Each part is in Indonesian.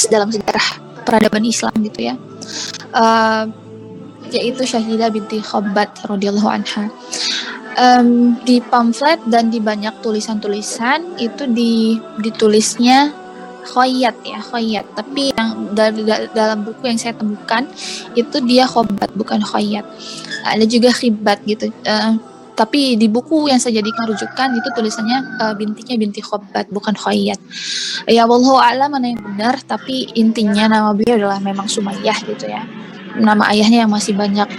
dalam sejarah peradaban Islam gitu ya. Yaitu Syahidah binti Khabbat radhiyallahu anha. Di pamflet dan di banyak tulisan-tulisan itu ditulisnya Khoyat ya, Khoyat. Tapi yang dalam buku yang saya temukan itu dia Khobat bukan Khoyat. Ada juga Khibat gitu. Tapi di buku yang saya jadikan rujukan itu tulisannya bintinya binti Khobat bukan Khoyat. Ya wallahu a'lam mana yang benar, tapi intinya nama beliau adalah memang Sumayyah gitu ya. Nama ayahnya yang masih banyak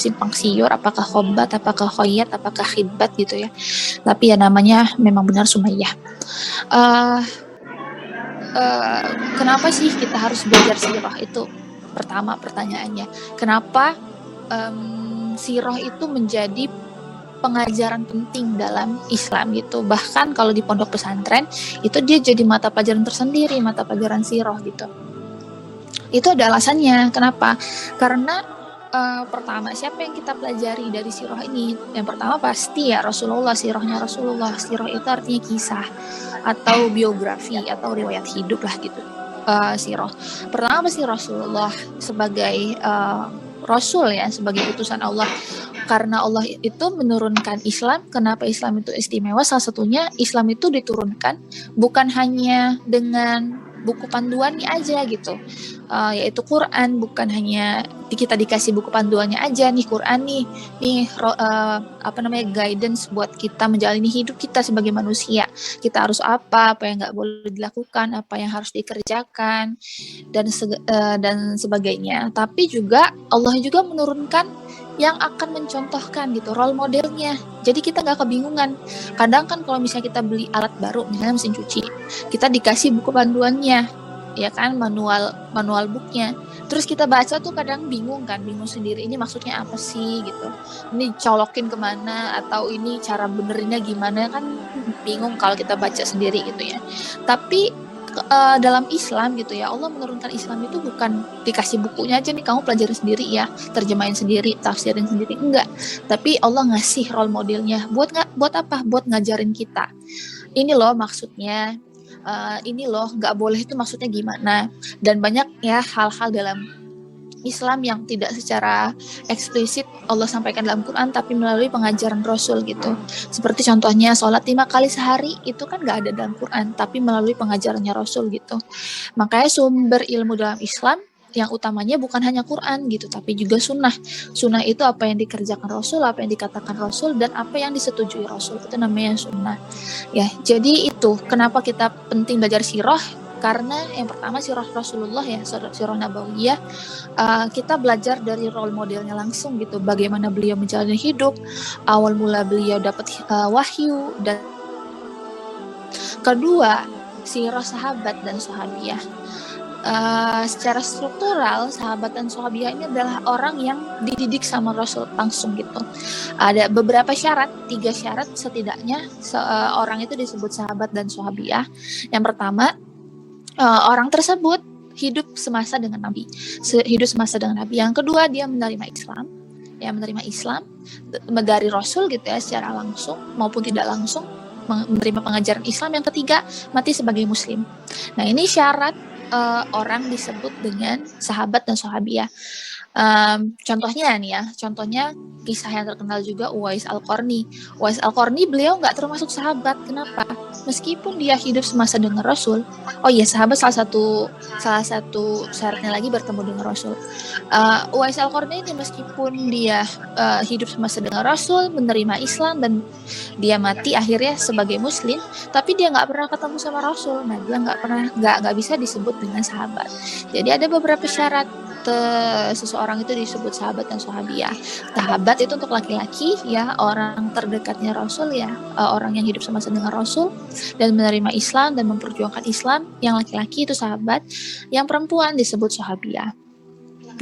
simpang siur, apakah Khobat, apakah Khoyat, apakah Khibat gitu ya. Tapi ya namanya memang benar Sumayyah. Kenapa sih kita harus belajar sirah itu? Pertama pertanyaannya, kenapa sirah itu menjadi pengajaran penting dalam Islam gitu. Bahkan kalau di pondok pesantren itu dia jadi mata pelajaran tersendiri, mata pelajaran sirah gitu. Itu ada alasannya. Kenapa? Karena pertama, siapa yang kita pelajari dari sirah ini? Yang pertama pasti ya Rasulullah, sirahnya Rasulullah. Sirah itu artinya kisah atau biografi atau riwayat hidup lah gitu. Sirah. Pertama pasti Rasulullah sebagai Rasul ya, sebagai utusan Allah. Karena Allah itu menurunkan Islam. Kenapa Islam itu istimewa? Salah satunya Islam itu diturunkan bukan hanya dengan buku panduannya aja gitu, yaitu Quran. Bukan hanya kita dikasih buku panduannya aja nih, Quran nih guidance buat kita menjalani hidup kita sebagai manusia. Kita harus apa yang nggak boleh dilakukan, apa yang harus dikerjakan dan sebagainya. Tapi juga Allah juga menurunkan yang akan mencontohkan gitu, role modelnya. Jadi kita nggak kebingungan. Kadang kan kalau misalnya kita beli alat baru, misalnya mesin cuci, kita dikasih buku panduannya, ya kan, manual booknya. Terus kita baca tuh kadang bingung sendiri, ini maksudnya apa sih gitu. Ini colokin kemana, atau ini cara benerinnya gimana, kan bingung kalau kita baca sendiri gitu ya. Tapi dalam Islam gitu ya, Allah menurunkan Islam itu bukan dikasih bukunya aja nih, kamu pelajari sendiri ya, terjemahin sendiri, tafsirin sendiri, enggak. Tapi Allah ngasih role modelnya. Buat apa? Buat ngajarin kita. Ini loh maksudnya, ini loh nggak boleh itu maksudnya gimana. Dan banyak ya hal-hal dalam Islam yang tidak secara eksplisit Allah sampaikan dalam Quran, tapi melalui pengajaran Rasul gitu. Seperti contohnya sholat 5 kali sehari, itu kan gak ada dalam Quran, tapi melalui pengajarannya Rasul gitu. Makanya sumber ilmu dalam Islam yang utamanya bukan hanya Quran gitu, tapi juga sunnah. Sunnah itu apa yang dikerjakan Rasul, apa yang dikatakan Rasul, dan apa yang disetujui Rasul, itu namanya sunnah. Ya, jadi itu kenapa kita penting belajar sirah. Karena yang pertama sirah Rasulullah ya, sirah Nabawiyah, kita belajar dari role modelnya langsung gitu, bagaimana beliau menjalani hidup, awal mula beliau dapat wahyu, dan kedua sirah sahabat dan sahabiyah. Secara struktural sahabat dan sahabiyah ini adalah orang yang dididik sama Rasul langsung gitu. Ada beberapa syarat, 3 syarat setidaknya orang itu disebut sahabat dan sahabiyah. Yang pertama, orang tersebut hidup semasa dengan Nabi. Yang kedua, dia menerima Islam. Ya, menerima Islam dari Rasul gitu ya, secara langsung maupun tidak langsung menerima pengajaran Islam. Yang ketiga, mati sebagai muslim. Nah, ini syarat orang disebut dengan sahabat dan sahabiyah. Contohnya nih ya, kisah yang terkenal juga Uwais Al-Qarni. Uwais Al-Qarni beliau nggak termasuk sahabat. Kenapa? Meskipun dia hidup semasa dengan Rasul. Oh iya, sahabat salah satu syaratnya lagi bertemu dengan Rasul. Uwais Al-Qarni ini meskipun dia hidup semasa dengan Rasul, menerima Islam, dan dia mati akhirnya sebagai muslim, tapi dia nggak pernah ketemu sama Rasul. Nah, dia nggak bisa disebut dengan sahabat. Jadi ada beberapa syarat seseorang itu disebut sahabat dan sahabiyah. Sahabat itu untuk laki-laki ya, orang terdekatnya Rasul ya, orang yang hidup sama dengan Rasul dan menerima Islam dan memperjuangkan Islam. Yang laki-laki itu sahabat, yang perempuan disebut sahabiyah.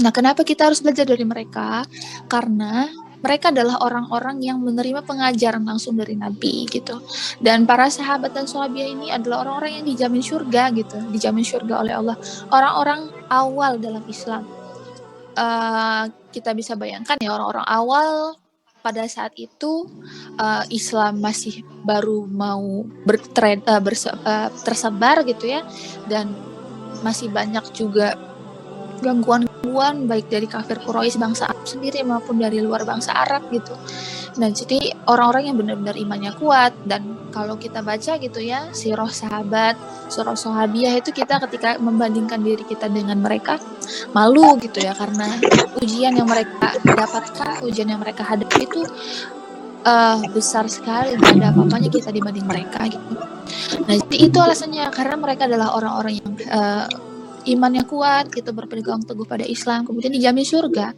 Nah, kenapa kita harus belajar dari mereka? Karena mereka adalah orang-orang yang menerima pengajaran langsung dari Nabi gitu. Dan para sahabat dan sahabiyah ini adalah orang-orang yang dijamin surga gitu, dijamin surga oleh Allah. Orang-orang awal dalam Islam. Kita bisa bayangkan ya, orang-orang awal pada saat itu Islam masih baru mau tersebar gitu ya, dan masih banyak juga gangguan-gangguan baik dari kafir Quraisy bangsa Arab sendiri maupun dari luar bangsa Arab gitu. Nah, jadi orang-orang yang benar-benar imannya kuat. Dan kalau kita baca gitu ya, sirah sahabat, sirah sahabiah itu kita ketika membandingkan diri kita dengan mereka, malu gitu ya, karena ujian yang mereka dapatkan, ujian yang mereka hadapi itu besar sekali, gak ada apa-apanya kita dibanding mereka gitu. Nah, jadi itu alasannya, karena mereka adalah orang-orang yang imannya kuat gitu, berpegang teguh pada Islam, kemudian dijamin surga.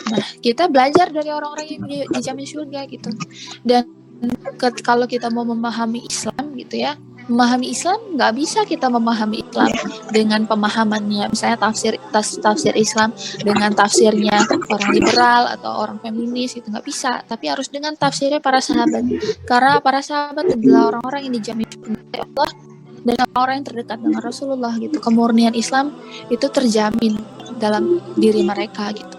Nah, kita belajar dari orang-orang yang dijamin surga gitu. Dan kalau kita mau memahami Islam gitu ya, memahami Islam nggak bisa kita memahami Islam dengan pemahamannya misalnya tafsir Islam dengan tafsirnya orang liberal atau orang feminis, itu nggak bisa, tapi harus dengan tafsirnya para sahabat, karena para sahabat adalah orang-orang yang dijamin oleh Allah dan orang yang terdekat dengan Rasulullah gitu. Kemurnian Islam itu terjamin dalam diri mereka gitu.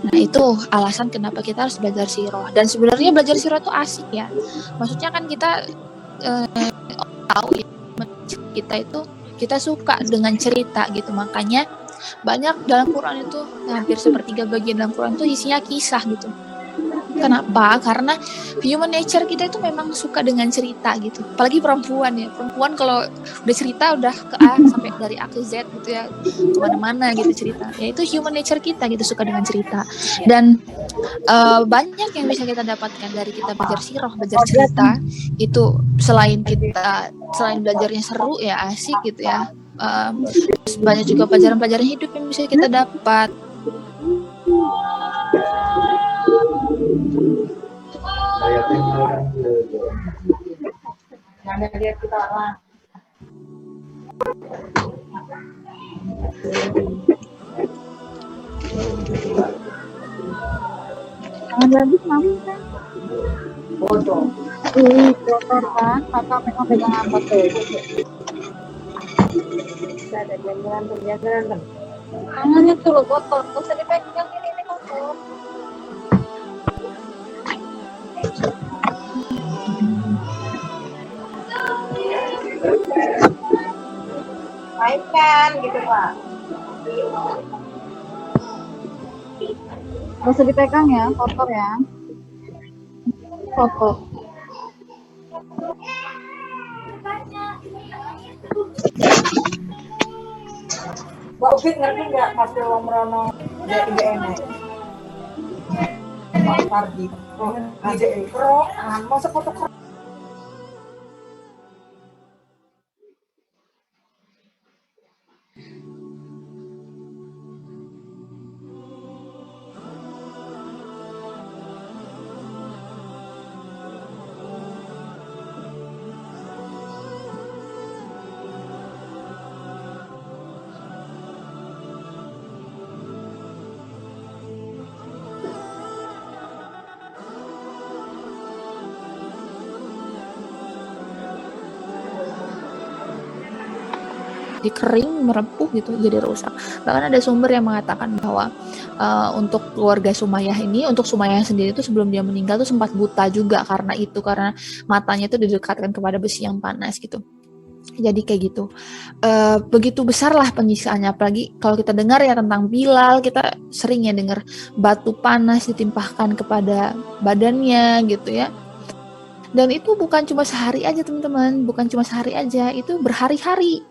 Nah, itu alasan kenapa kita harus belajar sirah. Dan sebenarnya belajar sirah itu asik ya. Maksudnya kan kita tahu ya, kita itu kita suka dengan cerita gitu. Makanya banyak dalam Quran itu, hampir sepertiga bagian dalam Quran itu isinya kisah gitu. Kenapa? Karena human nature kita itu memang suka dengan cerita gitu. Apalagi perempuan ya. Perempuan kalau udah cerita udah ke A sampai dari A ke Z gitu ya. Kemana-mana gitu cerita. Ya itu human nature kita gitu, suka dengan cerita. Dan banyak yang bisa kita dapatkan dari kita belajar sirah, belajar cerita. Itu selain belajarnya seru ya, asik gitu ya. Banyak juga pelajaran-pelajaran hidup yang bisa kita dapat. Jangan lihat kita orang. Jangan lagi kamu kan. Bodoh. Kotor kan, kakak pegang apa tuh? Bisa ada jalan kan. Tangannya tuh lo kotor, gak usah dipegang, ini kotor. Baik kan gitu Pak. Gak usah dipegang ya, kotor ya. Kotor. Mbak Ufit ngerti nggak hasil Lomrono JIGN? Pak Fardi. Oh, JIGN Pro, masa foto keren? Jadi kering, merepuh gitu, jadi rusak. Bahkan ada sumber yang mengatakan bahwa untuk keluarga Sumayyah ini, untuk Sumayyah sendiri itu sebelum dia meninggal tuh sempat buta juga karena matanya itu didekatkan kepada besi yang panas gitu. Jadi kayak gitu. Begitu besarlah penyiksaannya, apalagi kalau kita dengar ya tentang Bilal, kita sering ya dengar batu panas ditimpahkan kepada badannya gitu ya. Dan itu bukan cuma sehari aja teman-teman, bukan cuma sehari aja, itu berhari-hari.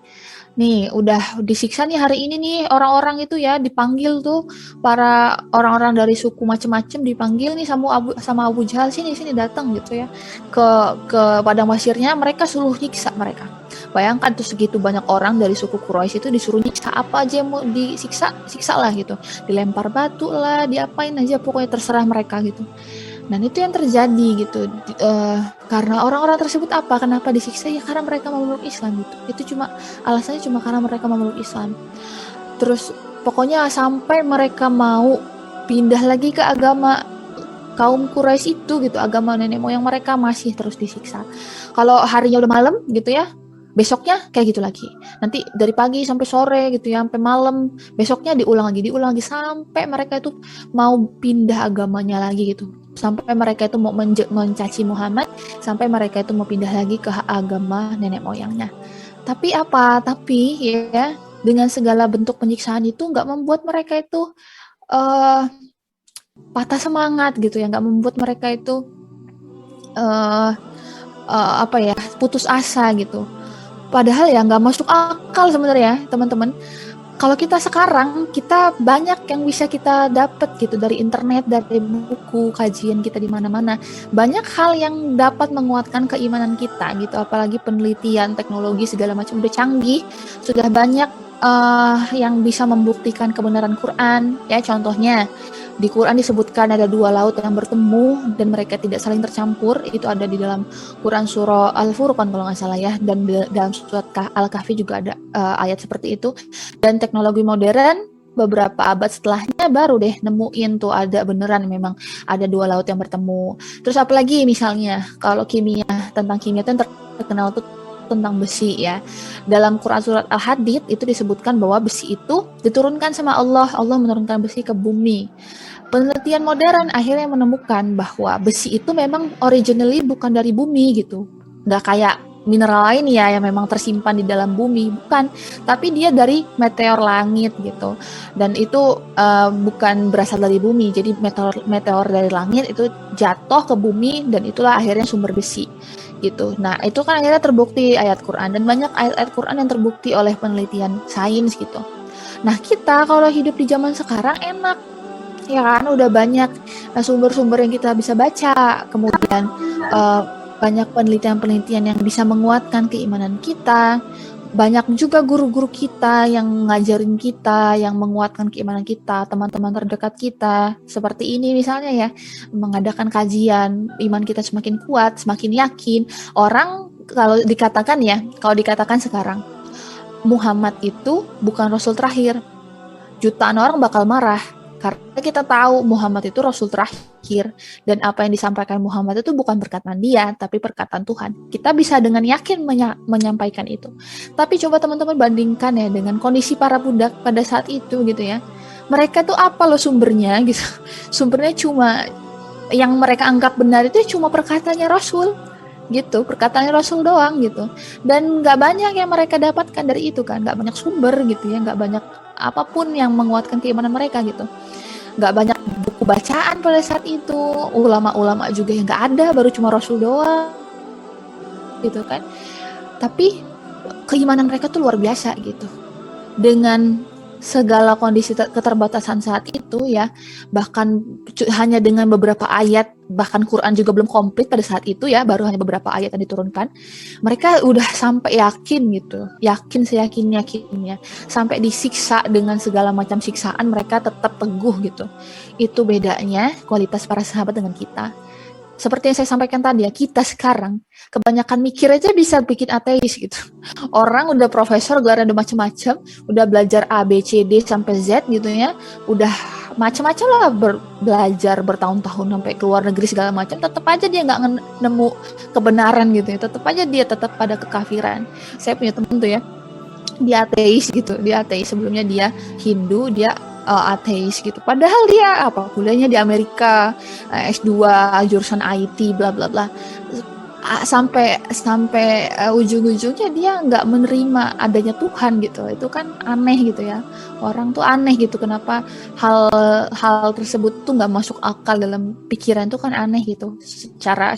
Nih, udah disiksa nih hari ini nih orang-orang itu ya, dipanggil tuh para orang-orang dari suku macam-macam, dipanggil nih sama Abu Jahal, sini datang gitu ya. Ke padang pasirnya, mereka suruh nyiksa mereka. Bayangkan tuh segitu banyak orang dari suku Quraisy itu disuruh nyiksa, apa aja yang mau disiksa, siksa lah gitu. Dilempar batu lah, diapain aja, pokoknya terserah mereka gitu. Dan itu yang terjadi gitu, karena orang-orang tersebut kenapa disiksa ya, karena mereka memeluk Islam gitu. Itu alasannya cuma karena mereka memeluk Islam. Terus pokoknya sampai mereka mau pindah lagi ke agama kaum Quraisy itu gitu, agama nenek moyang mereka, masih terus disiksa. Kalau harinya udah malam gitu ya, besoknya kayak gitu lagi. Nanti dari pagi sampai sore gitu ya, sampai malam, besoknya diulang lagi sampai mereka itu mau pindah agamanya lagi gitu. Sampai mereka itu mau mencaci Muhammad, sampai mereka itu mau pindah lagi ke agama nenek moyangnya. Tapi ya dengan segala bentuk penyiksaan itu nggak membuat mereka itu uh, patah semangat gitu ya, nggak membuat mereka itu uh, apa ya, putus asa gitu. Padahal ya nggak masuk akal sebenarnya teman-teman. Kalau kita sekarang, kita banyak yang bisa kita dapat gitu dari internet, dari buku, kajian kita di mana-mana. Banyak hal yang dapat menguatkan keimanan kita gitu, apalagi penelitian, teknologi segala macam udah canggih, sudah banyak yang bisa membuktikan kebenaran Quran. Ya, contohnya di Quran disebutkan ada 2 laut yang bertemu dan mereka tidak saling tercampur. Itu ada di dalam Quran surah Al-Furqan kalau nggak salah ya, dan dalam surat Al-Kahfi juga ada ayat seperti itu. Dan teknologi modern beberapa abad setelahnya baru deh nemuin tuh ada beneran memang ada 2 laut yang bertemu. Terus apalagi misalnya kalau kimia, tentang kimia itu yang terkenal tuh tentang besi ya. Dalam Quran surat Al-Hadid itu disebutkan bahwa besi itu diturunkan sama Allah. Allah menurunkan besi ke bumi. Penelitian modern akhirnya menemukan bahwa besi itu memang originally bukan dari bumi gitu. Nggak kayak mineral lain ya yang memang tersimpan di dalam bumi, bukan, tapi dia dari meteor langit gitu. Dan itu bukan berasal dari bumi, jadi meteor dari langit itu jatuh ke bumi dan itulah akhirnya sumber besi gitu. Nah itu kan akhirnya terbukti ayat Quran, dan banyak ayat-ayat Quran yang terbukti oleh penelitian sains gitu. Nah kita kalau hidup di zaman sekarang enak ya kan, udah banyak sumber-sumber yang kita bisa baca, kemudian banyak penelitian-penelitian yang bisa menguatkan keimanan kita. Banyak juga guru-guru kita yang ngajarin kita, yang menguatkan keimanan kita, teman-teman terdekat kita. Seperti ini misalnya ya, mengadakan kajian, iman kita semakin kuat, semakin yakin. Orang kalau dikatakan sekarang, Muhammad itu bukan Rasul terakhir, jutaan orang bakal marah. Karena kita tahu Muhammad itu Rasul terakhir, dan apa yang disampaikan Muhammad itu bukan perkataan dia, tapi perkataan Tuhan. Kita bisa dengan yakin menyampaikan itu. Tapi coba teman-teman bandingkan ya dengan kondisi para budak pada saat itu gitu ya. Mereka tuh apa loh sumbernya gitu. Sumbernya cuma yang mereka anggap benar itu cuma perkataannya Rasul gitu, perkataannya Rasul doang gitu. Dan nggak banyak yang mereka dapatkan dari itu kan, nggak banyak sumber gitu ya, nggak banyak apapun yang menguatkan keimanan mereka gitu. Nggak banyak buku bacaan pada saat itu, ulama-ulama juga yang nggak ada, baru cuma Rasul doang gitu kan. Tapi keimanan mereka tuh luar biasa gitu. Dengan segala kondisi keterbatasan saat itu ya, bahkan hanya dengan beberapa ayat, bahkan Quran juga belum komplit pada saat itu ya, baru hanya beberapa ayat yang diturunkan, mereka udah sampai yakin gitu, yakin seyakin-yakinnya, sampai disiksa dengan segala macam siksaan mereka tetap teguh gitu. Itu bedanya kualitas para sahabat dengan kita. Seperti yang saya sampaikan tadi ya, kita sekarang kebanyakan mikir aja bisa bikin ateis gitu. Orang udah profesor, gelarnya udah macam-macam, udah belajar A, B, C, D sampai Z gitu ya, udah macam-macam lah, belajar bertahun-tahun sampai ke luar negeri segala macam, tetap aja dia nggak nemu kebenaran gitu ya, tetap aja dia tetap pada kekafiran. Saya punya temen tuh ya, dia ateis gitu, dia ateis, sebelumnya dia Hindu, dia ateis gitu. Padahal dia kuliahnya di Amerika, S2 jurusan IT bla bla bla. Sampai ujung-ujungnya dia nggak menerima adanya Tuhan gitu. Itu kan aneh gitu ya. Orang tuh aneh gitu, kenapa hal tersebut tuh nggak masuk akal dalam pikiran, tuh kan aneh gitu. Secara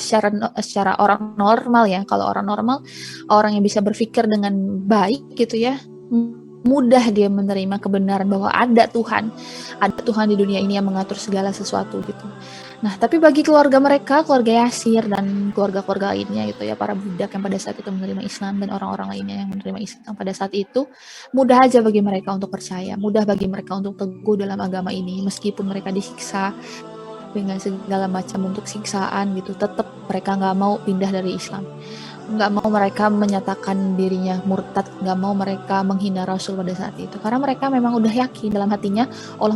orang normal ya. Kalau orang normal, orang yang bisa berpikir dengan baik gitu ya, mudah dia menerima kebenaran bahwa ada Tuhan di dunia ini yang mengatur segala sesuatu gitu. Nah, tapi bagi keluarga mereka, keluarga Yasir dan keluarga-keluarga lainnya gitu ya, para budak yang pada saat itu menerima Islam dan orang-orang lainnya yang menerima Islam pada saat itu, mudah aja bagi mereka untuk percaya, mudah bagi mereka untuk teguh dalam agama ini, meskipun mereka disiksa dengan segala macam bentuk siksaan gitu, tetap mereka nggak mau pindah dari Islam. Nggak mau mereka menyatakan dirinya murtad, nggak mau mereka menghina Rasul pada saat itu, karena mereka memang udah yakin dalam hatinya Allah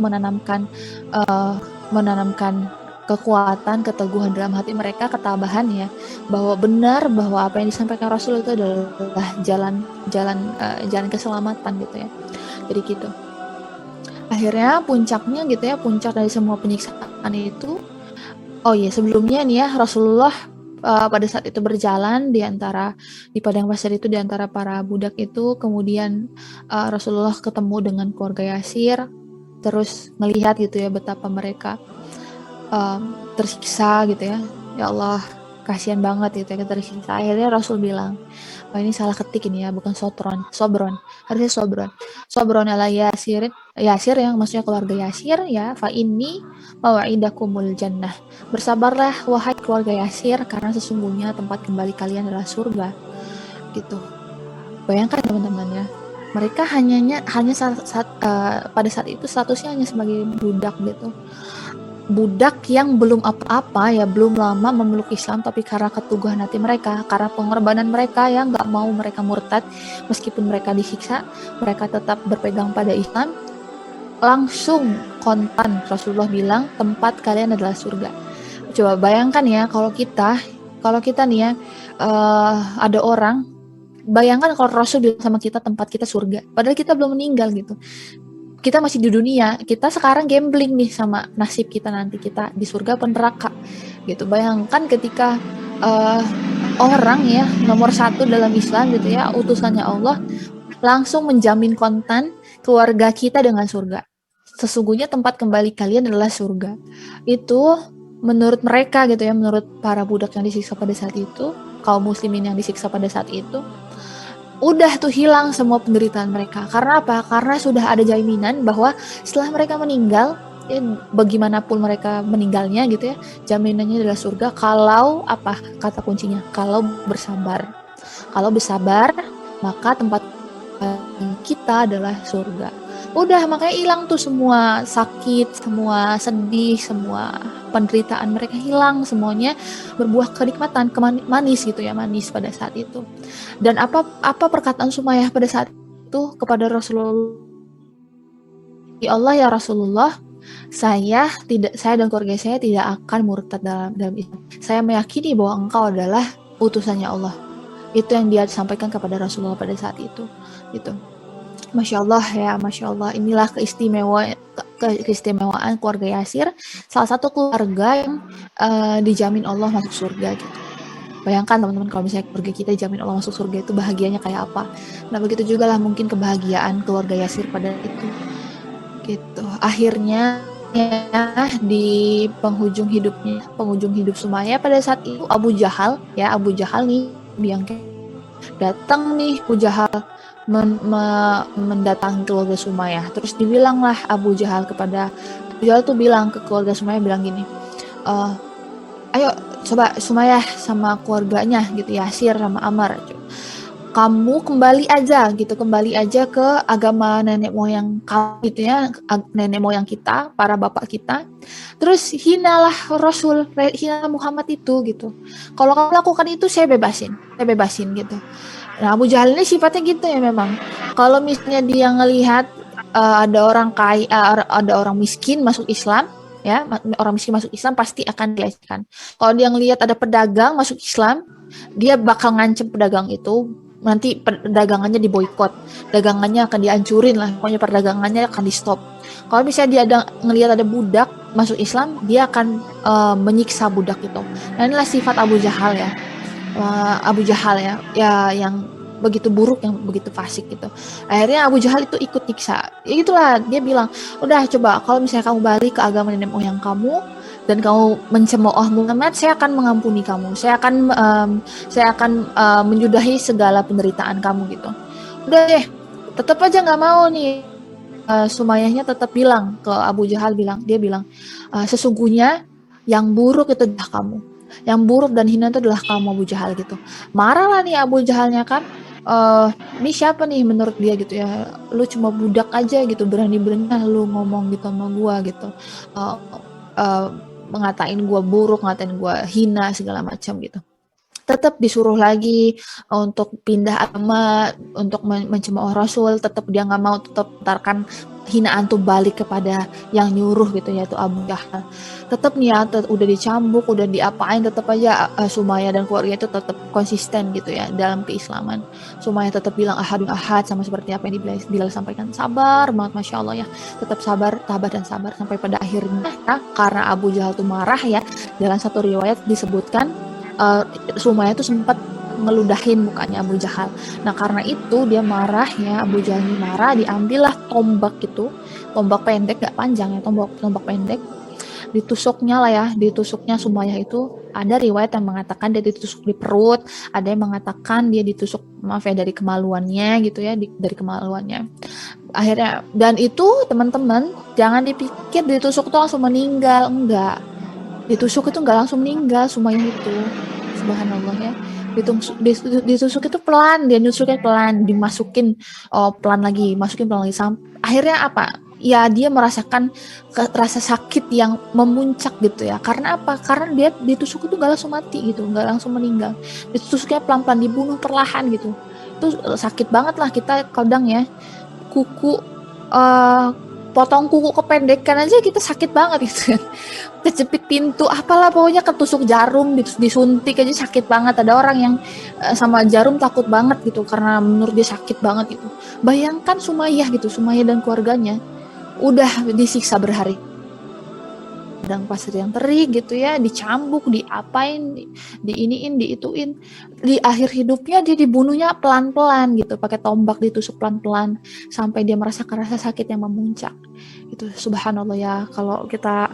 menanamkan kekuatan, keteguhan dalam hati mereka, ketabahan ya, bahwa benar bahwa apa yang disampaikan Rasul itu adalah jalan keselamatan gitu ya. Jadi gitu. Akhirnya puncaknya gitu ya, puncak dari semua penyiksaan itu, sebelumnya nih ya, Rasulullah pada saat itu berjalan di padang pasir itu, di antara para budak itu, kemudian Rasulullah ketemu dengan keluarga Yasir, terus melihat gitu ya betapa mereka tersiksa gitu ya. Ya Allah, kasihan banget gitu ya tersiksa. Akhirnya Rasul bilang, oh ini salah ketik ini ya, bukan sobron, harusnya sobron ala Yasir yang maksudnya keluarga Yasir ya, fa ini mawaidakumul jannah, bersabarlah wahai keluarga Yasir karena sesungguhnya tempat kembali kalian adalah surga gitu. Bayangkan teman-teman ya, mereka hanya pada saat itu statusnya hanya sebagai budak gitu, budak yang belum apa-apa ya, belum lama memeluk Islam, tapi karena keteguhan hati mereka, karena pengorbanan mereka yang nggak mau mereka murtad, meskipun mereka disiksa, mereka tetap berpegang pada Islam. Langsung kontan Rasulullah bilang tempat kalian adalah surga. Coba bayangkan ya, kalau kita nih ya, ada orang, bayangkan kalau Rasul bilang sama kita tempat kita surga, padahal kita belum meninggal gitu. Kita masih di dunia, kita sekarang gambling nih sama nasib kita nanti, kita di surga apa neraka gitu. Bayangkan ketika orang ya nomor 1 dalam Islam gitu ya, utusannya Allah, langsung menjamin kontan keluarga kita dengan surga. Sesungguhnya tempat kembali kalian adalah surga. Itu menurut mereka gitu ya, menurut para budak yang disiksa pada saat itu, kaum muslimin yang disiksa pada saat itu, udah tuh hilang semua penderitaan mereka. Karena apa? Karena sudah ada jaminan bahwa setelah mereka meninggal, ya bagaimanapun mereka meninggalnya gitu ya, jaminannya adalah surga. Kalau apa? Kata kuncinya, kalau bersabar. Kalau bersabar, maka tempat kita adalah surga. Udah, makanya hilang tuh semua sakit, semua sedih, semua penderitaan mereka hilang, semuanya berbuah kenikmatan, manis gitu ya, manis pada saat itu. Dan apa perkataan Sumayyah pada saat itu kepada Rasulullah? Ya Allah ya Rasulullah, saya dan keluarga saya tidak akan murtad dalam Islam. Saya meyakini bahwa engkau adalah utusannya Allah. Itu yang dia sampaikan kepada Rasulullah pada saat itu gitu. Masya Allah ya, Masya Allah, inilah keistimewaan keluarga Yasir, salah satu keluarga yang dijamin Allah masuk surga gitu. Bayangkan teman-teman, kalau misalnya keluarga kita dijamin Allah masuk surga, itu bahagianya kayak apa. Nah begitu juga lah mungkin kebahagiaan keluarga Yasir pada itu gitu. Akhirnya ya, di penghujung hidup Sumayyah pada saat itu, Abu Jahal nih yang datang nih, Abu Jahal mendatangi keluarga Sumayyah. Terus dibilanglah Abu Jahal tuh bilang ke keluarga Sumayyah, bilang gini, ayo coba Sumayyah sama keluarganya gitu, Yasir sama Ammar, kamu kembali aja ke agama nenek moyang kamu gitu ya, nenek moyang kita, para bapak kita. Terus hinalah hina Muhammad itu gitu. Kalau kamu lakukan itu, saya bebasin gitu. Nah, Abu Jahal ini sifatnya gitu ya memang. Kalau misalnya dia ngelihat ada orang kaya, ada orang miskin masuk Islam, ya, orang miskin masuk Islam pasti akan dilecehkan. Kalau dia ngelihat ada pedagang masuk Islam, dia bakal ngancem pedagang itu, nanti perdagangannya diboikot, dagangannya akan dihancurin lah, pokoknya perdagangannya akan di stop. Kalau misalnya dia ngelihat ada budak masuk Islam, dia akan menyiksa budak itu. Nah, inilah sifat Abu Jahal ya. Yang begitu buruk, yang begitu fasik gitu. Akhirnya Abu Jahal itu ikut nyiksa. Ya itulah, dia bilang, udah coba kalau misalnya kamu balik ke agama nenek moyang kamu dan kamu mencemooh Muhammad, saya akan mengampuni kamu. Saya akan menyudahi segala penderitaan kamu gitu. Udah deh, tetap aja nggak mau nih. Sumayyahnya tetap bilang ke Abu Jahal, dia bilang, sesungguhnya yang buruk itu adalah kamu. Yang buruk dan hina itu adalah kamu, Abu Jahal gitu. Marahlah nih Abu Jahalnya kan, ini siapa nih menurut dia gitu ya, lu cuma budak aja gitu, berani-beraninya lu ngomong gitu sama gua gitu, ngatain gua buruk, ngatain gua hina segala macam gitu. Tetap disuruh lagi untuk pindah agama, untuk mencemooh Rasul, tetap dia nggak mau, tetap tarkan hinaan tuh balik kepada yang nyuruh gitu, yaitu Abu Jahal. Tetap nih ya, udah dicambuk, udah diapain, tetap aja Sumayyah dan keluarga itu tetap konsisten gitu ya dalam keislaman. Sumayyah tetap bilang ahadun ahad, sama seperti apa yang Bilal sampaikan. Sabar banget, Masya Allah ya, tetap sabar dan sabar sampai pada akhirnya, karena Abu Jahal tuh marah ya. Dalam satu riwayat disebutkan Sumayyah itu sempat ngeludahin mukanya Abu Jahal. Nah karena itu dia marah ya, Abu Jahal ini marah, diambillah tombak itu, tombak pendek gak panjang ya, tombak pendek, ditusuknya lah ya, ditusuknya Sumayyah itu. Ada riwayat yang mengatakan dia ditusuk di perut, ada yang mengatakan dia ditusuk, maaf ya, dari kemaluannya gitu ya, dari kemaluannya. Akhirnya, dan itu teman-teman jangan dipikir ditusuk tuh langsung meninggal, enggak. Ditusuk itu enggak langsung meninggal Sumayyah itu, subhanallah ya. Ditusuk itu pelan, dia nusuknya pelan, dimasukin pelan lagi, masukin pelan lagi. Akhirnya apa? Ya dia merasakan rasa sakit yang memuncak gitu ya. Karena apa? Karena dia ditusuk itu nggak langsung mati gitu, nggak langsung meninggal. Ditusuknya pelan-pelan, dibunuh perlahan gitu. Itu sakit banget lah, kita kadang ya kuku potong kuku kependekan aja kita sakit banget gitu kan. Kejepit pintu apalah, pokoknya ketusuk jarum, disuntik aja sakit banget. Ada orang yang sama jarum takut banget gitu karena menurut dia sakit banget gitu. Bayangkan Sumayyah gitu, Sumayyah dan keluarganya udah disiksa berhari padang pasir yang terik gitu ya, dicambuk, diapain, diiniin, diituin. Di akhir hidupnya dia dibunuhnya pelan-pelan gitu, pakai tombak, ditusuk pelan-pelan sampai dia merasakan rasa sakit yang memuncak. Itu subhanallah ya, kalau kita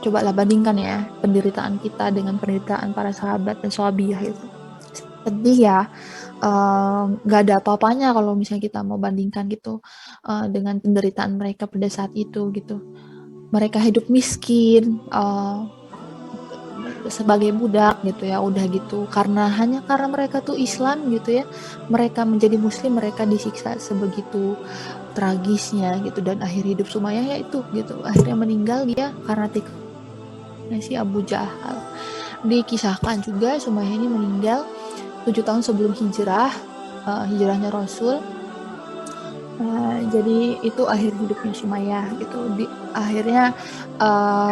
cobalah bandingkan ya penderitaan kita dengan penderitaan para sahabat dan sahabiyah itu. Sedih ya, nggak ada apa-apanya kalau misalnya kita mau bandingkan gitu dengan penderitaan mereka pada saat itu gitu. Mereka hidup miskin sebagai budak gitu ya, udah gitu hanya karena mereka tuh Islam gitu ya, mereka menjadi muslim, mereka disiksa sebegitu tragisnya gitu. Dan akhir hidup Sumayyah ya itu gitu, akhirnya meninggal dia karena tikuknya si Abu Jahal. Dikisahkan juga Sumayyah ini meninggal 7 tahun sebelum hijrahnya Rasul. Jadi itu akhir hidupnya Sumayyah gitu. Akhirnya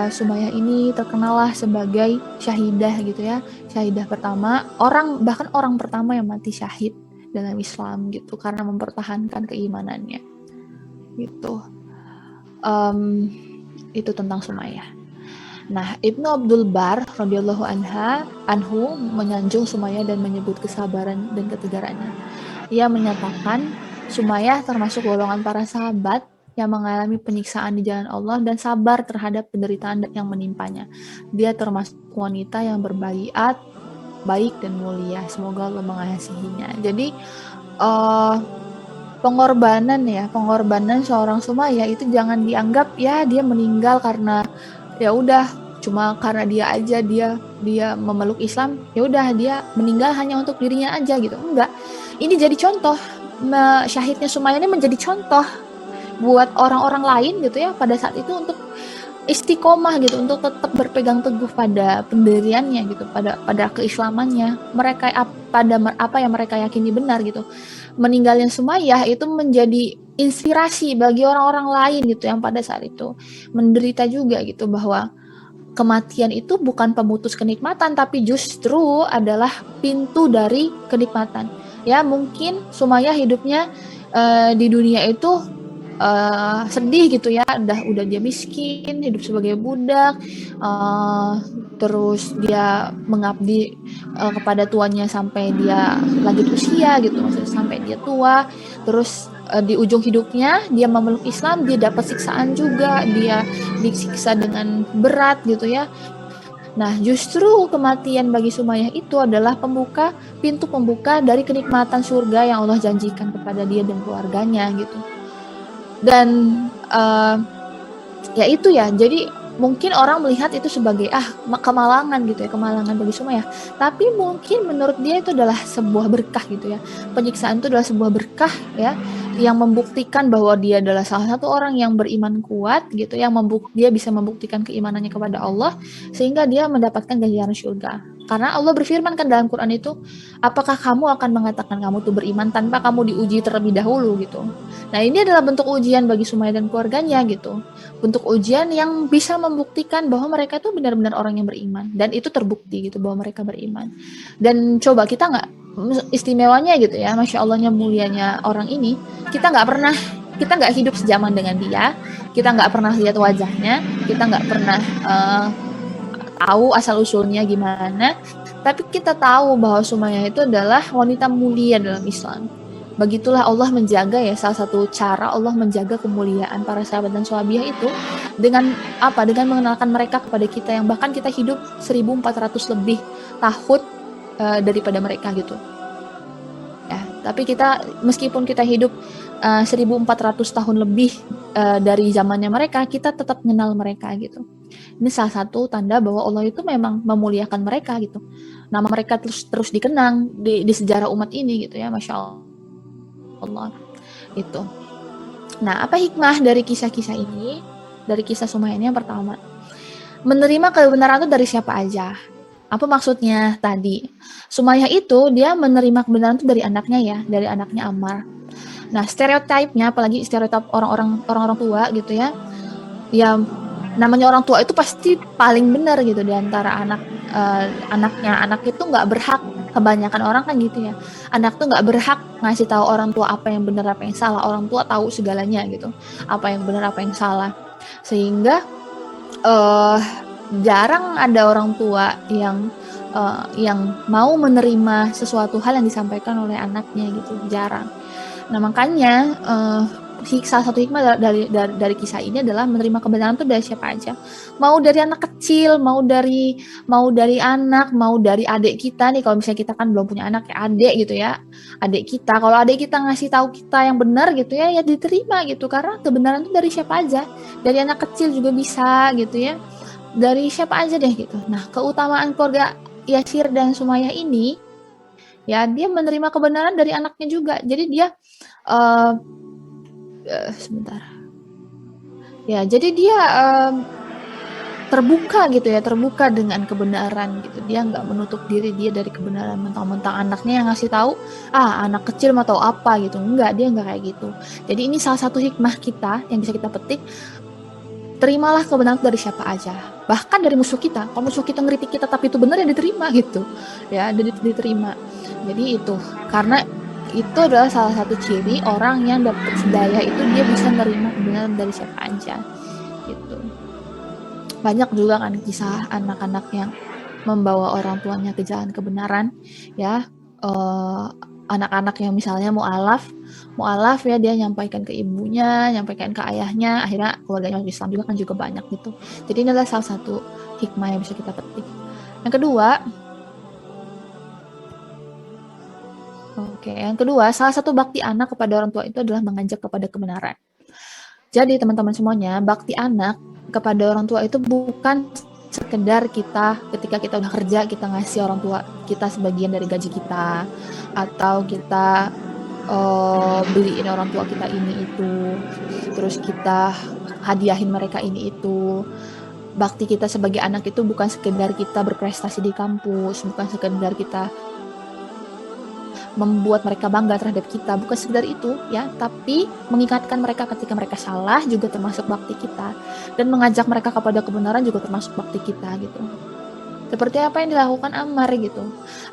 Sumayyah ini terkenal lah sebagai syahidah gitu ya, syahidah pertama, bahkan orang pertama yang mati syahid dalam Islam gitu, karena mempertahankan keimanannya gitu. Itu tentang Sumayyah. Nah, Ibnu Abdul Bar radhiyallahu anhu menyanjung Sumayyah dan menyebut kesabaran dan ketegarannya. Ia menyatakan Sumayyah termasuk golongan para sahabat yang mengalami penyiksaan di jalan Allah dan sabar terhadap penderitaan yang menimpanya. Dia termasuk wanita yang berbaiat, baik dan mulia. Semoga Allah mengasihinya. Jadi pengorbanan seorang Sumayyah itu jangan dianggap ya dia meninggal karena ya udah cuma karena dia memeluk Islam, ya udah dia meninggal hanya untuk dirinya aja gitu. Enggak. Ini jadi contoh, syahidnya Sumayyah ini menjadi contoh buat orang-orang lain gitu ya pada saat itu untuk istiqomah gitu, untuk tetap berpegang teguh pada pendiriannya gitu, pada keislamannya. Mereka pada apa yang mereka yakini benar gitu. Meninggalnya Sumayyah itu menjadi inspirasi bagi orang-orang lain gitu yang pada saat itu menderita juga gitu, bahwa kematian itu bukan pemutus kenikmatan tapi justru adalah pintu dari kenikmatan. Ya mungkin Sumayyah hidupnya di dunia itu sedih gitu ya, udah dia miskin, hidup sebagai budak, terus dia mengabdi kepada tuannya sampai dia lanjut usia gitu, maksudnya sampai dia tua. Terus di ujung hidupnya dia memeluk Islam, dia dapat siksaan juga, dia disiksa dengan berat gitu ya. Nah, justru kematian bagi Sumayyah itu adalah pintu pembuka dari kenikmatan surga yang Allah janjikan kepada dia dan keluarganya gitu. Dan ya itu ya, jadi mungkin orang melihat itu sebagai kemalangan gitu ya, kemalangan bagi Sumayyah. Tapi mungkin menurut dia itu adalah sebuah berkah gitu ya. Penyiksaan itu adalah sebuah berkah ya, yang membuktikan bahwa dia adalah salah satu orang yang beriman kuat gitu, yang dia bisa membuktikan keimanannya kepada Allah sehingga dia mendapatkan ganjaran surga. Karena Allah berfirman kan dalam Quran itu, apakah kamu akan mengatakan kamu tuh beriman tanpa kamu diuji terlebih dahulu gitu. Nah, ini adalah bentuk ujian bagi Sumayyah dan keluarganya gitu. Bentuk ujian yang bisa membuktikan bahwa mereka itu benar-benar orang yang beriman, dan itu terbukti gitu bahwa mereka beriman. Dan coba kita nggak, istimewanya gitu ya, Masya Allahnya mulianya orang ini, kita nggak hidup sejaman dengan dia, kita nggak pernah lihat wajahnya, kita nggak pernah tahu asal usulnya gimana, Tapi kita tahu bahwa Sumayyah itu adalah wanita mulia dalam Islam. Begitulah Allah menjaga ya, salah satu cara Allah menjaga kemuliaan para sahabat dan sahabiah itu dengan apa? Dengan mengenalkan mereka kepada kita yang bahkan kita hidup 1400 lebih tahun daripada mereka gitu. Ya, tapi kita meskipun kita hidup 1400 tahun lebih dari zamannya mereka, kita tetap mengenal mereka gitu. Ini salah satu tanda bahwa Allah itu memang memuliakan mereka gitu. Nama mereka terus dikenang di sejarah umat ini gitu ya, Masya Allah. Itu. Nah, apa hikmah dari kisah-kisah ini? Dari kisah Sumayyah ini yang pertama, menerima kebenaran itu dari siapa aja. Apa maksudnya tadi? Sumayyah itu dia menerima kebenaran itu dari anaknya ya, dari anaknya Ammar. Nah, stereotipnya, apalagi stereotip orang-orang tua gitu ya, ya namanya orang tua itu pasti paling benar gitu di antara anaknya. Anak itu nggak berhak, kebanyakan orang kan gitu ya. Anak tuh nggak berhak ngasih tahu orang tua apa yang benar apa yang salah. Orang tua tahu segalanya gitu, apa yang benar apa yang salah. Sehingga jarang ada orang tua yang mau menerima sesuatu hal yang disampaikan oleh anaknya gitu, jarang. Nah makanya salah satu hikmah dari kisah ini adalah menerima kebenaran itu dari siapa aja, mau dari anak kecil, mau dari anak, mau dari adik kita nih, kalau misalnya kita kan belum punya anak ya, adik gitu ya, adik kita, kalau adik kita ngasih tahu kita yang benar gitu ya, ya diterima gitu, karena kebenaran itu dari siapa aja, dari anak kecil juga bisa gitu ya, dari siapa aja deh gitu. Nah keutamaan keluarga Yasir dan Sumayyah ini ya, dia menerima kebenaran dari anaknya juga, jadi dia sebentar ya, jadi dia terbuka gitu ya, terbuka dengan kebenaran gitu, dia nggak menutup diri dia dari kebenaran mentang-mentang anaknya yang ngasih tahu, anak kecil mau tahu apa gitu, enggak, dia nggak kayak gitu. Jadi ini salah satu hikmah kita yang bisa kita petik, terimalah kebenaran dari siapa aja, bahkan dari musuh kita. Kalau musuh kita ngeritik kita tapi itu benar, ya diterima gitu ya, diterima. Jadi itu karena itu adalah salah satu ciri orang yang dapat hidayah, itu dia bisa menerima kebenaran dari siapa aja gitu. Banyak juga kan kisah anak-anak yang membawa orang tuanya ke jalan kebenaran ya, anak-anak yang misalnya mu'alaf ya, dia nyampaikan ke ibunya, nyampaikan ke ayahnya, akhirnya keluarganya masuk Islam juga kan, juga banyak gitu. Jadi ini adalah salah satu hikmah yang bisa kita petik. Yang kedua, salah satu bakti anak kepada orang tua itu adalah mengajak kepada kebenaran. Jadi teman-teman semuanya, bakti anak kepada orang tua itu bukan sekedar kita ketika kita udah kerja kita ngasih orang tua kita sebagian dari gaji kita, atau kita beliin orang tua kita ini itu, terus kita hadiahin mereka ini itu. Bakti kita sebagai anak itu bukan sekedar kita berprestasi di kampus, bukan sekedar kita membuat mereka bangga terhadap kita, bukan sekedar itu ya, tapi mengingatkan mereka ketika mereka salah juga termasuk bakti kita, dan mengajak mereka kepada kebenaran juga termasuk bakti kita gitu. Seperti apa yang dilakukan Ammar gitu.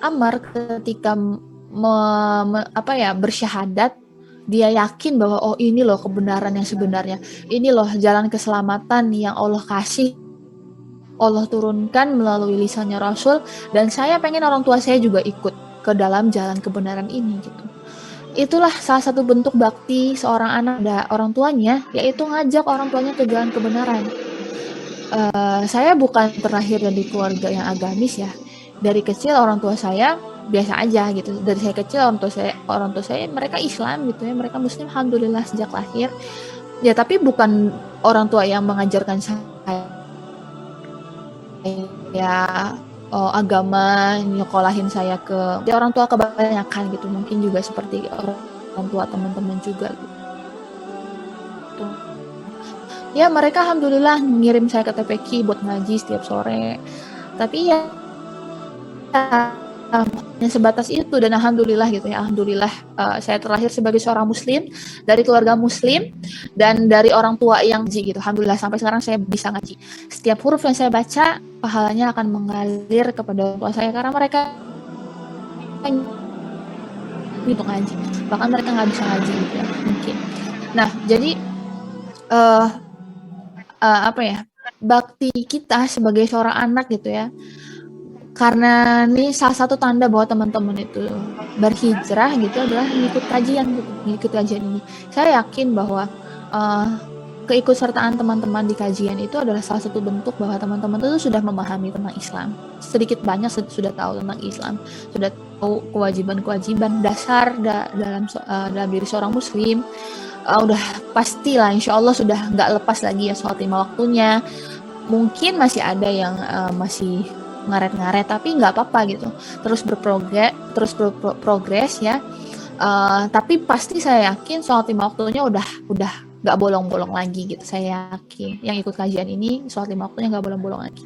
Ammar ketika bersyahadat, dia yakin bahwa oh ini loh kebenaran yang sebenarnya, ini loh jalan keselamatan yang Allah kasih, Allah turunkan melalui lisannya Rasul, dan saya pengen orang tua saya juga ikut ke dalam jalan kebenaran ini gitu. Itulah salah satu bentuk bakti seorang anak pada orang tuanya, yaitu ngajak orang tuanya ke jalan kebenaran. Saya bukan terlahir dari keluarga yang agamis ya. Dari kecil orang tua saya biasa aja gitu. Dari saya kecil orang tua saya mereka Islam gitu ya, mereka Muslim alhamdulillah sejak lahir. Ya tapi bukan orang tua yang mengajarkan saya agama, nyekolahin saya ke orang tua kebanyakan gitu, mungkin juga seperti orang tua teman-teman juga gitu. Ya mereka alhamdulillah ngirim saya ke TPQ buat ngaji setiap sore, tapi ya hanya sebatas itu, dan alhamdulillah gitu ya, alhamdulillah saya terlahir sebagai seorang muslim dari keluarga muslim dan dari orang tua yang ngaji gitu. Alhamdulillah sampai sekarang saya bisa ngaji. Setiap huruf yang saya baca pahalanya akan mengalir kepada orang tua saya, karena mereka gitu ngaji, bahkan mereka nggak bisa ngaji gitu ya mungkin. Nah jadi bakti kita sebagai seorang anak gitu ya, karena nih salah satu tanda bahwa teman-teman itu berhijrah gitu adalah mengikut kajian gitu, mengikut kajian ini. Saya yakin bahwa keikutsertaan teman-teman di kajian itu adalah salah satu bentuk bahwa teman-teman itu sudah memahami tentang Islam. Sedikit banyak sudah tahu tentang Islam, sudah tahu kewajiban-kewajiban dasar dalam diri seorang muslim. Udah pastilah insya Allah sudah nggak lepas lagi ya sholat 5 waktunya. Mungkin masih ada yang masih ngaret-ngaret, tapi nggak apa-apa gitu. Terus berprogres ya. Tapi pasti saya yakin sholat 5 waktunya udah nggak bolong-bolong lagi gitu. Saya yakin yang ikut kajian ini sholat 5 waktunya nggak bolong-bolong lagi.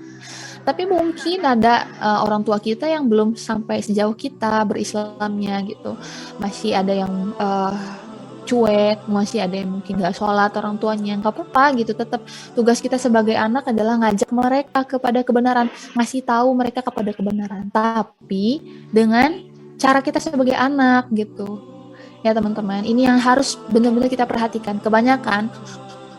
Tapi mungkin ada orang tua kita yang belum sampai sejauh kita berislamnya gitu. Masih ada yang cuek, masih ada yang mungkin nggak sholat orang tuanya, nggak apa-apa gitu. Tetap tugas kita sebagai anak adalah ngajak mereka kepada kebenaran, ngasih tahu mereka kepada kebenaran, tapi dengan cara kita sebagai anak gitu ya teman-teman. Ini yang harus benar-benar kita perhatikan. Kebanyakan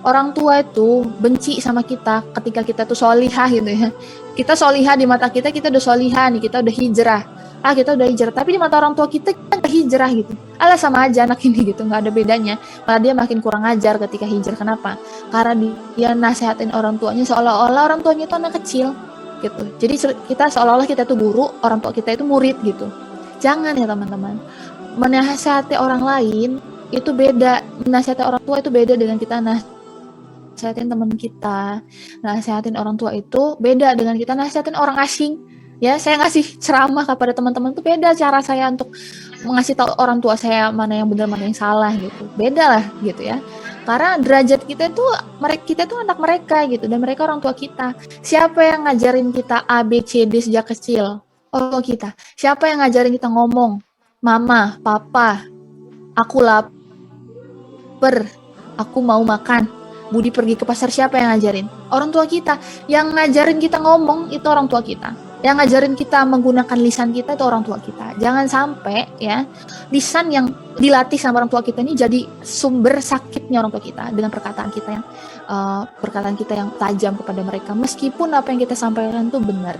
orang tua itu benci sama kita ketika kita tuh solihah gitu ya. Kita solihah di mata kita udah solihah nih, kita udah hijrah. Kita udah hijrah, tapi di mata orang tua kita nggak hijrah gitu. Alah sama aja anak ini gitu, nggak ada bedanya. Malah dia makin kurang ajar ketika hijrah. Kenapa? Karena dia nasehatin orang tuanya seolah-olah orang tuanya itu anak kecil gitu. Jadi kita seolah-olah kita tuh guru, orang tua kita itu murid gitu. Jangan ya teman-teman. Menasehati orang lain itu beda. Menasehati orang tua itu beda dengan kita nasihatin teman kita. Nasihatin orang tua itu beda dengan kita nasihatin orang asing. Ya, saya ngasih ceramah kepada teman-teman itu beda cara saya untuk mengasih tahu orang tua saya mana yang benar mana yang salah gitu. Beda lah gitu ya. Karena derajat kita itu anak mereka gitu, dan mereka orang tua kita. Siapa yang ngajarin kita A B C D sejak kecil? Orang tua kita. Siapa yang ngajarin kita ngomong? Mama, papa, aku lapar, aku mau makan. Budi pergi ke pasar, siapa yang ngajarin? Orang tua kita. Yang ngajarin kita ngomong itu orang tua kita. Yang ngajarin kita menggunakan lisan kita itu orang tua kita. Jangan sampai ya lisan yang dilatih sama orang tua kita ini jadi sumber sakitnya orang tua kita dengan perkataan kita yang tajam kepada mereka, meskipun apa yang kita sampaikan itu benar.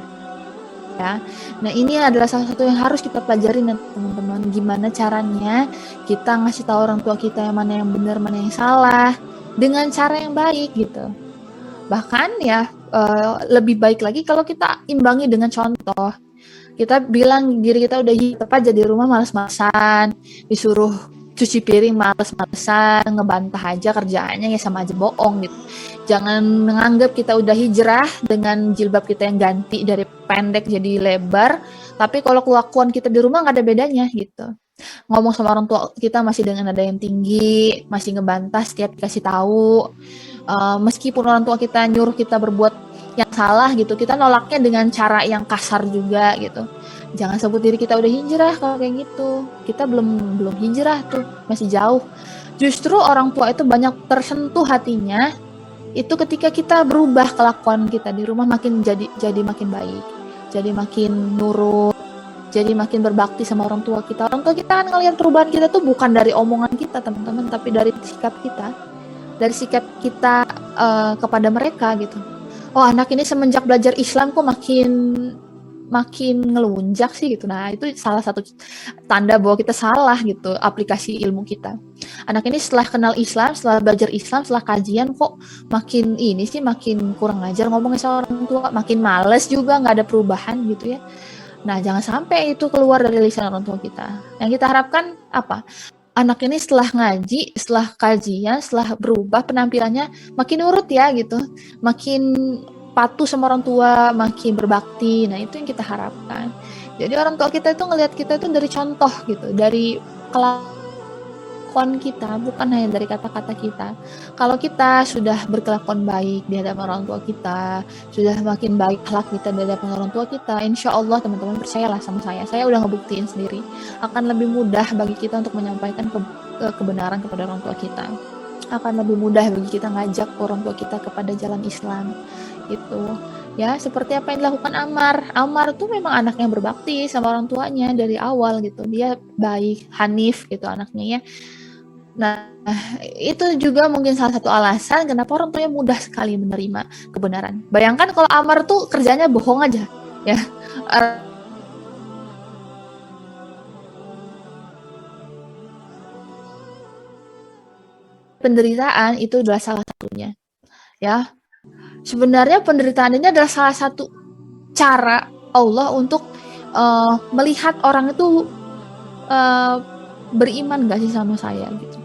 Ya. Nah, ini adalah salah satu yang harus kita pelajari teman-teman. Gimana caranya kita ngasih tahu orang tua kita yang mana yang benar, mana yang salah dengan cara yang baik gitu. Bahkan ya lebih baik lagi kalau kita imbangi dengan contoh. Kita bilang diri kita udah tetap aja di rumah males-malesan, disuruh cuci piring males-malesan, ngebantah aja kerjaannya, ya sama aja bohong gitu. Jangan menganggap kita udah hijrah dengan jilbab kita yang ganti dari pendek jadi lebar, tapi kalau kelakuan kita di rumah nggak ada bedanya gitu. Ngomong sama orang tua kita masih dengan nada yang tinggi, masih ngebantah setiap dikasih tahu. Meskipun orang tua kita nyuruh kita berbuat yang salah gitu, kita nolaknya dengan cara yang kasar juga gitu. Jangan sebut diri kita udah hijrah kalau kayak gitu. Kita belum hijrah tuh, masih jauh. Justru orang tua itu banyak tersentuh hatinya itu ketika kita berubah kelakuan kita di rumah, makin jadi makin baik, jadi makin nurut, jadi makin berbakti sama orang tua kita. Orang tua kita kan ngelihat perubahan kita tuh bukan dari omongan kita teman-teman, tapi dari sikap kita kepada mereka gitu. Oh, anak ini semenjak belajar Islam kok makin ngelunjak sih gitu. Nah, itu salah satu tanda bahwa kita salah gitu aplikasi ilmu kita. Anak ini setelah kenal Islam, setelah belajar Islam, setelah kajian kok makin kurang ajar ngomongnya sama orang tua, makin males juga, nggak ada perubahan gitu ya. Nah, jangan sampai itu keluar dari lisan orang tua kita. Yang kita harapkan apa? Anak ini setelah ngaji, setelah kajian, setelah berubah penampilannya makin nurut ya gitu, makin patuh sama orang tua, makin berbakti. Nah, itu yang kita harapkan. Jadi orang tua kita itu ngelihat kita itu dari contoh gitu, dari kelakuan kita, bukan hanya dari kata-kata kita. Kalau kita sudah berkelakuan baik di hadapan orang tua kita, sudah makin baik akhlak kita di hadapan orang tua kita, insya Allah teman-teman percayalah sama saya udah ngebuktiin sendiri, akan lebih mudah bagi kita untuk menyampaikan kebenaran kepada orang tua kita. Akan lebih mudah bagi kita ngajak orang tua kita kepada jalan Islam. Itu ya, seperti apa yang dilakukan Ammar tuh memang anak yang berbakti sama orang tuanya dari awal gitu. Dia baik, hanif gitu anaknya ya. Nah, itu juga mungkin salah satu alasan kenapa orang tuanya mudah sekali menerima kebenaran. Bayangkan kalau Ammar tuh kerjanya bohong aja ya, penderitaan itu adalah salah satunya. Ya, sebenarnya penderitaan ini adalah salah satu cara Allah untuk melihat orang itu beriman gak sih sama saya gitu,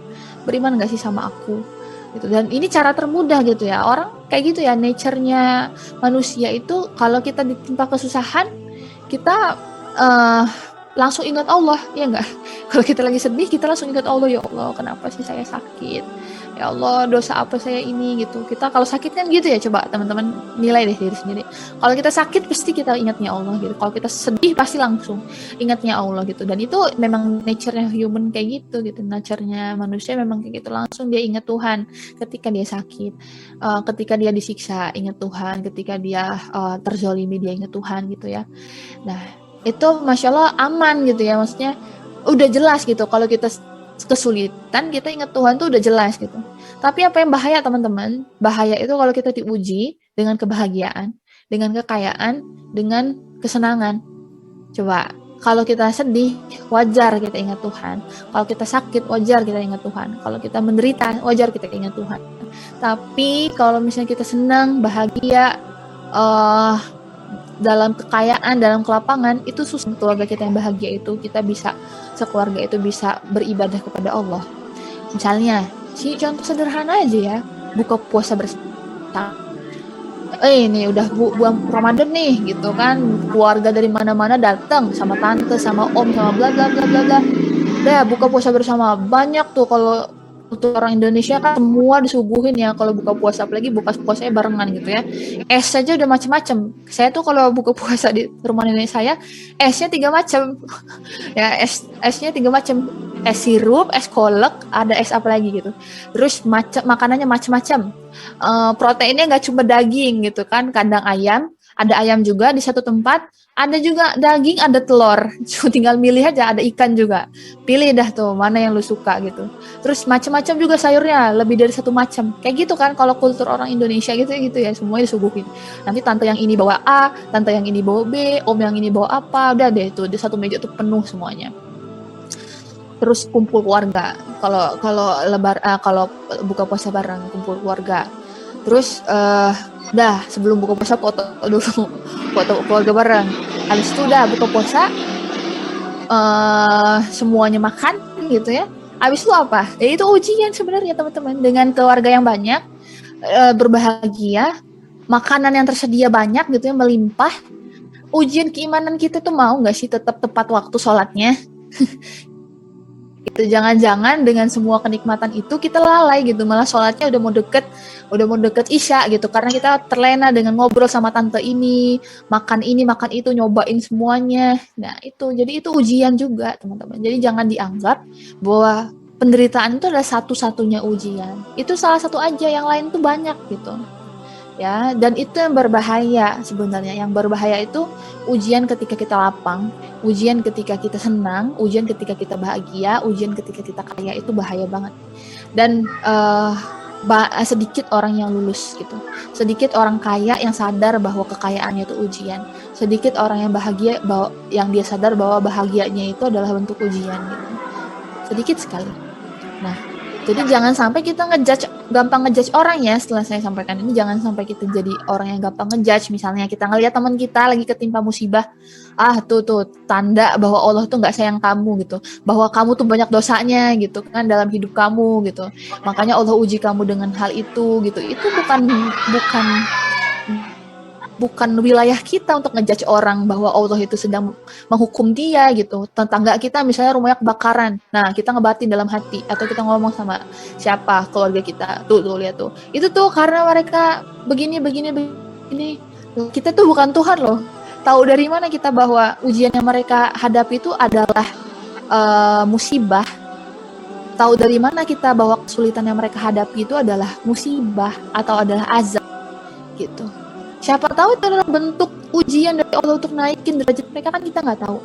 beriman gak sih sama aku gitu. Dan ini cara termudah gitu ya, orang kayak gitu ya, nature-nya manusia itu kalau kita ditimpa kesusahan kita langsung ingat Allah, ya enggak? Kalau kita lagi sedih kita langsung ingat Allah, ya Allah kenapa sih saya sakit, ya Allah dosa apa saya ini gitu. Kita kalau sakit kan gitu ya, coba teman-teman nilai deh diri sendiri. Kalau kita sakit pasti kita ingatnya Allah gitu, kalau kita sedih pasti langsung ingatnya Allah gitu. Dan itu memang nature-nya human kayak gitu gitu, nature-nya manusia memang kayak gitu, langsung dia ingat Tuhan ketika dia sakit, ketika dia disiksa ingat Tuhan, ketika dia terzolimi dia ingat Tuhan gitu ya. Nah itu Masya Allah aman gitu ya, maksudnya udah jelas gitu, kalau kita kesulitan kita ingat Tuhan tuh udah jelas gitu. Tapi apa yang bahaya teman-teman, bahaya itu kalau kita diuji dengan kebahagiaan, dengan kekayaan, dengan kesenangan. Coba kalau kita sedih wajar kita ingat Tuhan, kalau kita sakit wajar kita ingat Tuhan, kalau kita menderita wajar kita ingat Tuhan. Tapi kalau misalnya kita senang bahagia dalam kekayaan, dalam kelapangan, itu susah keluarga kita yang bahagia itu, kita bisa sekeluarga itu bisa beribadah kepada Allah. Misalnya, contoh sederhana aja ya, buka puasa bersama. Ini udah bulan Ramadan nih gitu kan, keluarga dari mana-mana datang sama tante, sama om, sama bla bla bla bla bla. Udah buka puasa bersama, banyak tuh kalau untuk orang Indonesia kan semua disuguhin ya kalau buka puasa, apalagi buka puasanya barengan gitu ya. Es aja udah macam-macam. Saya tuh kalau buka puasa di rumah nenek saya, esnya 3 macam. Ya, esnya 3 macam. Es sirup, es kolak, ada es apa lagi gitu. Terus makanannya macam-macam. Proteinnya nggak cuma daging gitu kan, kandang ayam, ada ayam juga di satu tempat, ada juga daging, ada telur. Tinggal milih aja, ada ikan juga. Pilih dah tuh mana yang lu suka gitu. Terus macam-macam juga sayurnya, lebih dari 1 macam. Kayak gitu kan kalau kultur orang Indonesia gitu ya, semuanya disuguhin. Nanti tante yang ini bawa A, tante yang ini bawa B, om yang ini bawa apa, udah deh tuh di satu meja tuh penuh semuanya. Terus kumpul keluarga. Kalau buka puasa bareng kumpul keluarga. Terus sebelum buka puasa foto dulu, foto keluarga bareng. Habis itu udah buka puasa, semuanya makan gitu ya. Habis itu apa? Ya itu ujian sebenarnya teman-teman. Dengan keluarga yang banyak, berbahagia, makanan yang tersedia banyak gitu ya, melimpah. Ujian keimanan kita tuh mau nggak sih tetap tepat waktu sholatnya? Gitu, jangan-jangan dengan semua kenikmatan itu kita lalai gitu, malah sholatnya udah mau deket isya gitu, karena kita terlena dengan ngobrol sama tante ini makan itu, nyobain semuanya. Nah itu, jadi itu ujian juga teman-teman. Jadi jangan dianggap bahwa penderitaan itu adalah satu-satunya ujian, itu salah satu aja, yang lain tuh banyak gitu ya. Dan itu yang berbahaya sebenarnya. Yang berbahaya itu ujian ketika kita lapang, ujian ketika kita senang, ujian ketika kita bahagia, ujian ketika kita kaya, itu bahaya banget. Dan sedikit orang yang lulus gitu, sedikit orang kaya yang sadar bahwa kekayaannya itu ujian, sedikit orang yang bahagia yang dia sadar bahwa bahagianya itu adalah bentuk ujian gitu, sedikit sekali. Nah jadi jangan sampai kita gampang ngejudge orang ya. Setelah saya sampaikan ini, jangan sampai kita jadi orang yang gampang ngejudge. Misalnya kita ngelihat teman kita lagi ketimpa musibah, tuh tanda bahwa Allah tuh nggak sayang kamu gitu, bahwa kamu tuh banyak dosanya gitu kan dalam hidup kamu gitu, makanya Allah uji kamu dengan hal itu gitu. Itu bukan wilayah kita untuk ngejudge orang bahwa Allah itu sedang menghukum dia gitu. Tetangga kita misalnya rumahnya kebakaran, nah kita ngebatin dalam hati, atau kita ngomong sama siapa, keluarga kita, tuh lihat tuh, itu tuh karena mereka begini. Kita tuh bukan Tuhan loh. Tahu dari mana kita bahwa ujian yang mereka hadapi itu adalah musibah? Tahu dari mana kita bahwa kesulitan yang mereka hadapi itu adalah musibah atau adalah azab gitu? Siapa tahu itu adalah bentuk ujian dari Allah untuk naikin derajat mereka, kan kita nggak tahu.